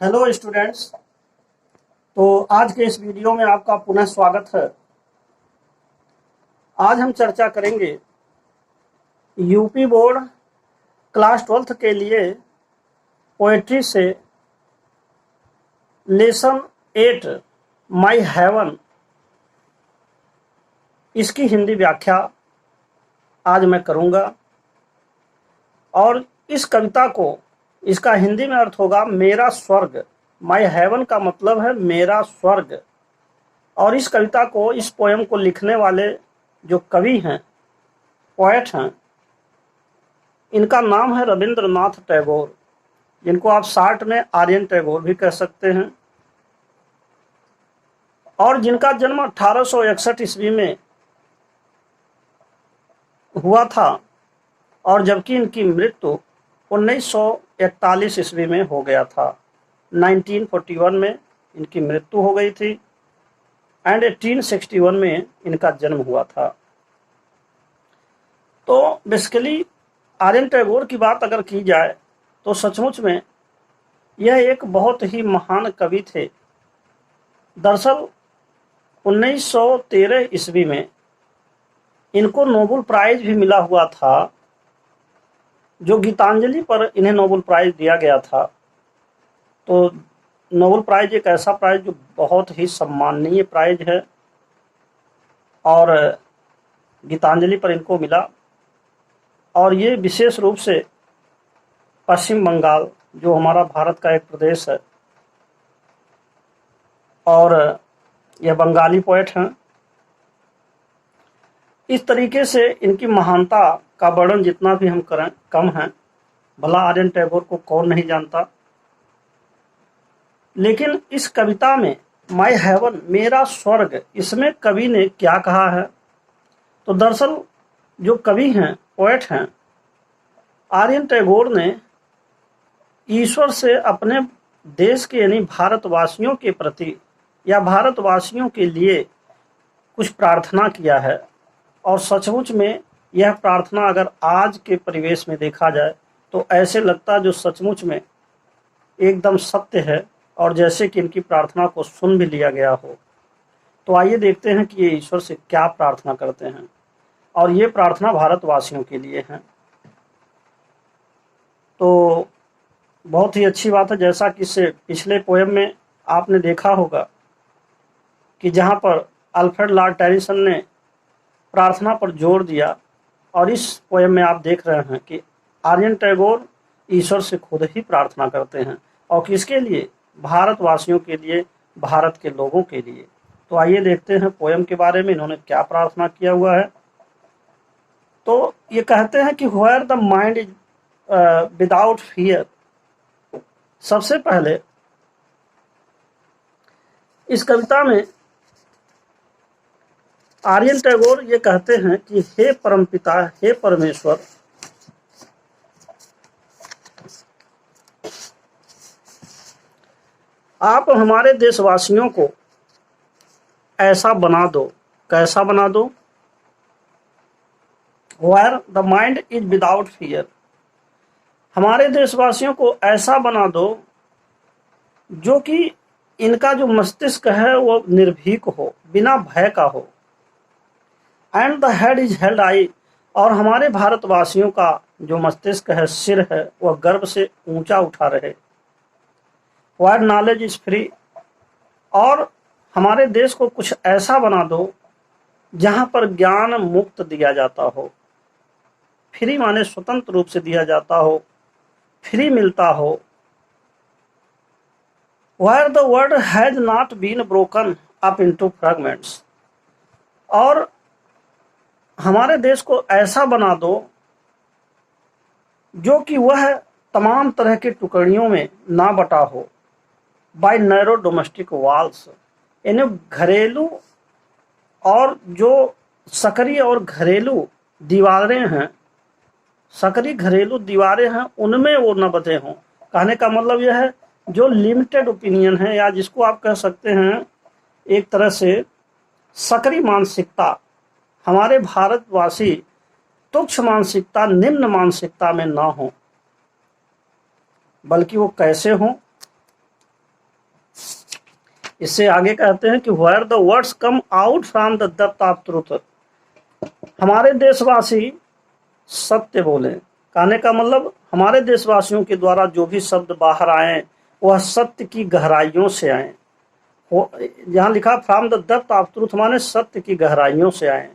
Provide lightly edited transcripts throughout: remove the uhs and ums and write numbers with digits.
Hello students. तो आज के इस वीडियो में आपका पुनः स्वागत है। आज हम चर्चा करेंगे यूपी बोर्ड क्लास 12th के लिए पोएट्री से लेसन 8 माई हेवन, इसकी हिंदी व्याख्या आज मैं करूंगा। और इस कविता को, इसका हिंदी में अर्थ होगा मेरा स्वर्ग। माई हेवन का मतलब है मेरा स्वर्ग। और इस कविता को, इस पोयम को लिखने वाले जो कवि हैं, पोएट हैं, इनका नाम है रविंद्रनाथ टैगोर, जिनको आप शार्ट में आर्यन टैगोर भी कह सकते हैं, और जिनका जन्म 1861 ईस्वी में हुआ था, और जबकि इनकी मृत्यु 1941 ईस्वी में हो गया था। 1941 में इनकी मृत्यु हो गई थी एंड 1861 में इनका जन्म हुआ था। तो बेसिकली आर्यन टैगोर की बात अगर की जाए तो सचमुच में यह एक बहुत ही महान कवि थे। दरअसल 1913 ईस्वी में इनको नोबेल प्राइज भी मिला हुआ था, जो गीतांजलि पर इन्हें नोबेल प्राइज दिया गया था। तो नोबेल प्राइज एक ऐसा प्राइज जो बहुत ही सम्माननीय प्राइज है, और गीतांजलि पर इनको मिला। और ये विशेष रूप से पश्चिम बंगाल, जो हमारा भारत का एक प्रदेश है, और यह बंगाली पोएट हैं। इस तरीके से इनकी महानता का वर्णन जितना भी हम करें कम है। भला आर्यन टैगोर को कौन नहीं जानता। लेकिन इस कविता में माई हेवन, मेरा स्वर्ग, इसमें कवि ने क्या कहा है? तो दरअसल जो कवि हैं, पोएट हैं, आर्यन टैगोर ने ईश्वर से अपने देश के यानी भारतवासियों के प्रति या भारतवासियों के लिए कुछ प्रार्थना किया है। और सचमुच में यह प्रार्थना अगर आज के परिवेश में देखा जाए तो ऐसे लगता है जो सचमुच में एकदम सत्य है, और जैसे कि इनकी प्रार्थना को सुन भी लिया गया हो। तो आइए देखते हैं कि ये ईश्वर से क्या प्रार्थना करते हैं, और ये प्रार्थना भारतवासियों के लिए है। तो बहुत ही अच्छी बात है, जैसा कि इससे पिछले पोएम में आपने देखा होगा कि जहाँ पर अल्फ्रेड लॉर्ड टेनिसन ने प्रार्थना पर जोर दिया, और इस पोएम में आप देख रहे हैं कि आर्यन टैगोर ईश्वर से खुद ही प्रार्थना करते हैं, और किसके लिए? भारतवासियों के लिए, भारत के लोगों के लिए। तो आइए देखते हैं पोएम के बारे में इन्होंने क्या प्रार्थना किया हुआ है। तो ये कहते हैं कि where the mind is without fear. सबसे पहले इस कविता में आर्यन टैगोर ये कहते हैं कि हे परमपिता, हे परमेश्वर, आप हमारे देशवासियों को ऐसा बना दो। कैसा बना दो? Where the mind is without fear. हमारे देशवासियों को ऐसा बना दो जो कि इनका जो मस्तिष्क है वो निर्भीक हो, बिना भय का हो। And the head is held high. और हमारे भारतवासियों का जो मस्तिष्क है, सिर है, वह गर्व से ऊंचा उठा रहे। Where knowledge is free. और हमारे देश को कुछ ऐसा बना दो जहां पर ज्ञान मुक्त दिया जाता हो। फ्री माने स्वतंत्र रूप से दिया जाता हो, फ्री मिलता हो। Where the world has not been broken up into fragments. और हमारे देश को ऐसा बना दो जो कि वह तमाम तरह के टुकड़ियों में ना बटा हो। बाय नैरो डोमेस्टिक वॉल्स, यानी घरेलू और जो सकरी और घरेलू दीवारें हैं, सकरी घरेलू दीवारें हैं, उनमें वो न बंधे हों। कहने का मतलब यह है जो लिमिटेड ओपिनियन है, या जिसको आप कह सकते हैं एक तरह से सकरी मानसिकता, हमारे भारतवासी तुच्छ मानसिकता, निम्न मानसिकता में ना हो, बल्कि वो कैसे हों? इससे आगे कहते हैं कि where the words come out from the depth of truth, हमारे देशवासी सत्य बोले। कहने का मतलब हमारे देशवासियों के द्वारा जो भी शब्द बाहर आए वह सत्य की गहराइयों से आए। यहाँ लिखा from the depth of truth माने सत्य की गहराइयों से आए।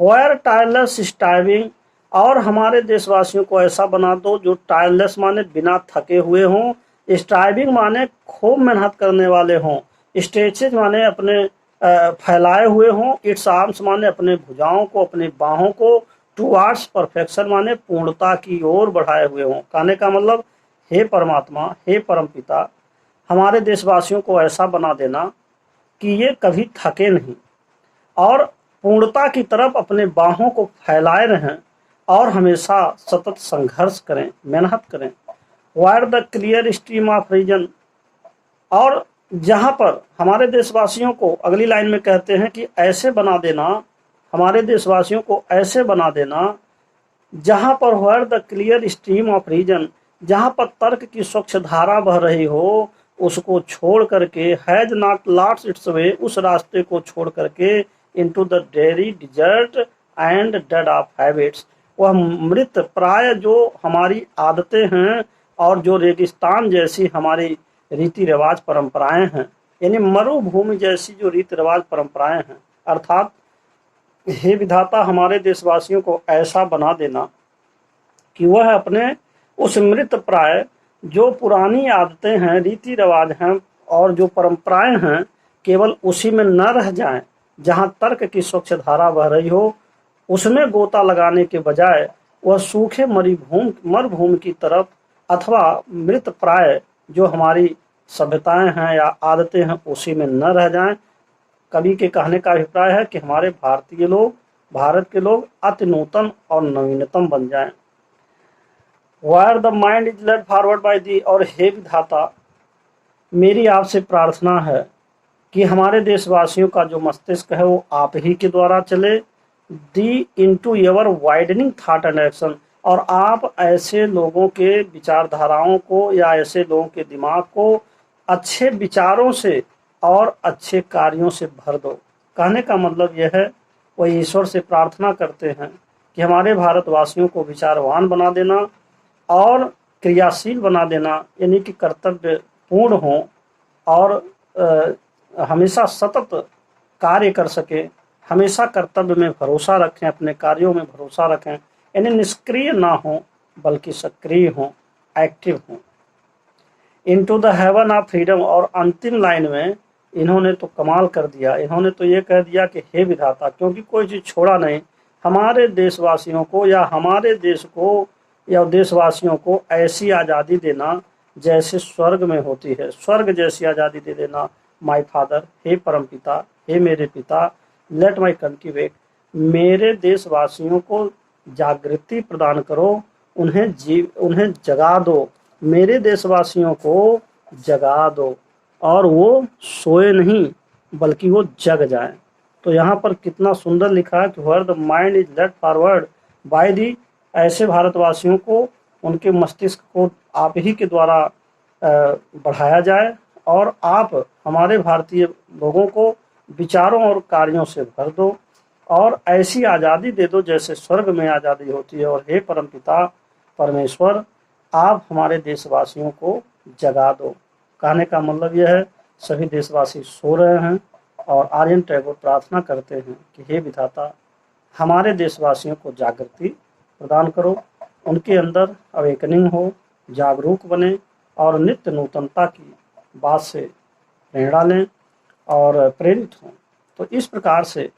वेयर टायरलेस स्ट्राइविंग, और हमारे देशवासियों को ऐसा बना दो जो टायरलेस माने बिना थके हुए हों, स्ट्राइविंग माने खूब मेहनत करने वाले हों, स्ट्रेचेज माने अपने फैलाए हुए हों, इट्स आर्म्स माने अपने भुजाओं को अपनी बाहों को, टुवार्ड्स परफेक्शन माने पूर्णता की ओर बढ़ाए हुए हों। कहने का मतलब हे परमात्मा, हे परमपिता, हमारे देशवासियों को ऐसा बना देना कि ये कभी थके नहीं और पूर्णता की तरफ अपने बाहों को फैलाए रहें और हमेशा सतत संघर्ष करें, मेहनत करें। Where the clear stream of reason, और जहां पर हमारे देशवासियों को अगली लाइन में कहते हैं कि ऐसे बना देना, हमारे देशवासियों को ऐसे बना देना जहां पर where the clear stream of reason, जहां पर तर्क की स्वच्छ धारा बह रही हो, उसको छोड़ करके has not lost its way, उस रास्ते को छोड़ करके into the dreary desert and dead of habits, वह मृत प्राय जो हमारी आदतें हैं और जो रेगिस्तान जैसी हमारी रीति रिवाज परंपराएं हैं, यानी मरुभूमि जैसी जो रीति रिवाज परंपराएं हैं, अर्थात हे विधाता हमारे देशवासियों को ऐसा बना देना कि वह अपने उस मृत प्राय जो पुरानी आदतें हैं, रीति रिवाज हैं और जो परंपराएं हैं, केवल उसी में न रह जाएं जहां तर्क की स्वच्छ धारा बह रही हो, उसमें गोता लगाने के बजाय वह सूखे मरुभूमि की तरफ अथवा मृत प्राय जो हमारी सभ्यताएं हैं या आदतें हैं उसी में न रह जाएं। कवि के कहने का अभिप्राय है कि हमारे भारतीय लोग, भारत के लोग अति नूतन और नवीनतम बन जाएं। Where the mind is led forward by thee, और हे विधाता मेरी आपसे प्रार्थना है कि हमारे देशवासियों का जो मस्तिष्क है वो आप ही के द्वारा चले। दी into your widening thought and action, और आप ऐसे लोगों के विचारधाराओं को या ऐसे लोगों के दिमाग को अच्छे विचारों से और अच्छे कार्यों से भर दो। कहने का मतलब यह है वह ईश्वर से प्रार्थना करते हैं कि हमारे भारतवासियों को विचारवान बना देना और क्रियाशील बना देना, यानी कि कर्तव्य पूर्ण हों और हमेशा सतत कार्य कर सके, हमेशा कर्तव्य में भरोसा रखें, अपने कार्यों में भरोसा रखें, यानी निष्क्रिय ना हो बल्कि सक्रिय हों, एक्टिव हों। Into the haven of freedom, और अंतिम लाइन में इन्होंने तो कमाल कर दिया, इन्होंने तो ये कह दिया कि हे विधाता, क्योंकि कोई चीज़ छोड़ा नहीं, हमारे देशवासियों को या हमारे देश को या देशवासियों को ऐसी आज़ादी देना जैसे स्वर्ग में होती है, स्वर्ग जैसी आज़ादी दे देना। माय फादर, हे परमपिता, हे मेरे पिता, लेट माय कंट्री वेक, मेरे देशवासियों को जागृति प्रदान करो, उन्हें जगा दो, मेरे देशवासियों को जगा दो और वो सोए नहीं बल्कि वो जग जाएं। तो यहाँ पर कितना सुंदर लिखा है कि where the mind is led forward by thee, ऐसे भारतवासियों को उनके मस्तिष्क को आप ही के द्वारा बढ़ाया जाए और आप हमारे भारतीय लोगों को विचारों और कार्यों से भर दो और ऐसी आज़ादी दे दो जैसे स्वर्ग में आज़ादी होती है। और हे परमपिता परमेश्वर, आप हमारे देशवासियों को जगा दो। कहने का मतलब यह है सभी देशवासी सो रहे हैं और आर्यन टैगोर प्रार्थना करते हैं कि हे विधाता हमारे देशवासियों को जागृति प्रदान करो, उनके अंदर अवेकनिंग हो, जागरूक बने और नित्य नूतनता की बात से प्रेरणा लें और प्रेरित हों। तो इस प्रकार से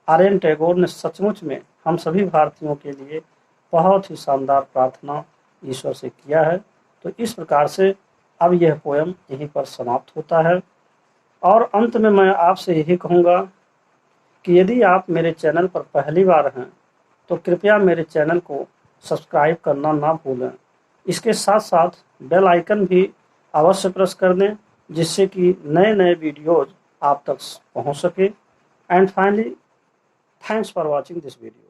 आर्यन टैगोर ने सचमुच में हम सभी भारतीयों के लिए बहुत ही शानदार प्रार्थना ईश्वर से किया है। तो इस प्रकार से अब यह पोयम यहीं पर समाप्त होता है और अंत में मैं आपसे यही कहूँगा कि यदि आप मेरे चैनल पर पहली बार हैं तो कृपया मेरे चैनल को सब्सक्राइब करना ना भूलें। इसके साथ साथ बेल आइकन भी अवश्य प्रेस कर दें जिससे कि नए नए वीडियोज़ आप तक पहुंच सके। And finally thanks for watching this video.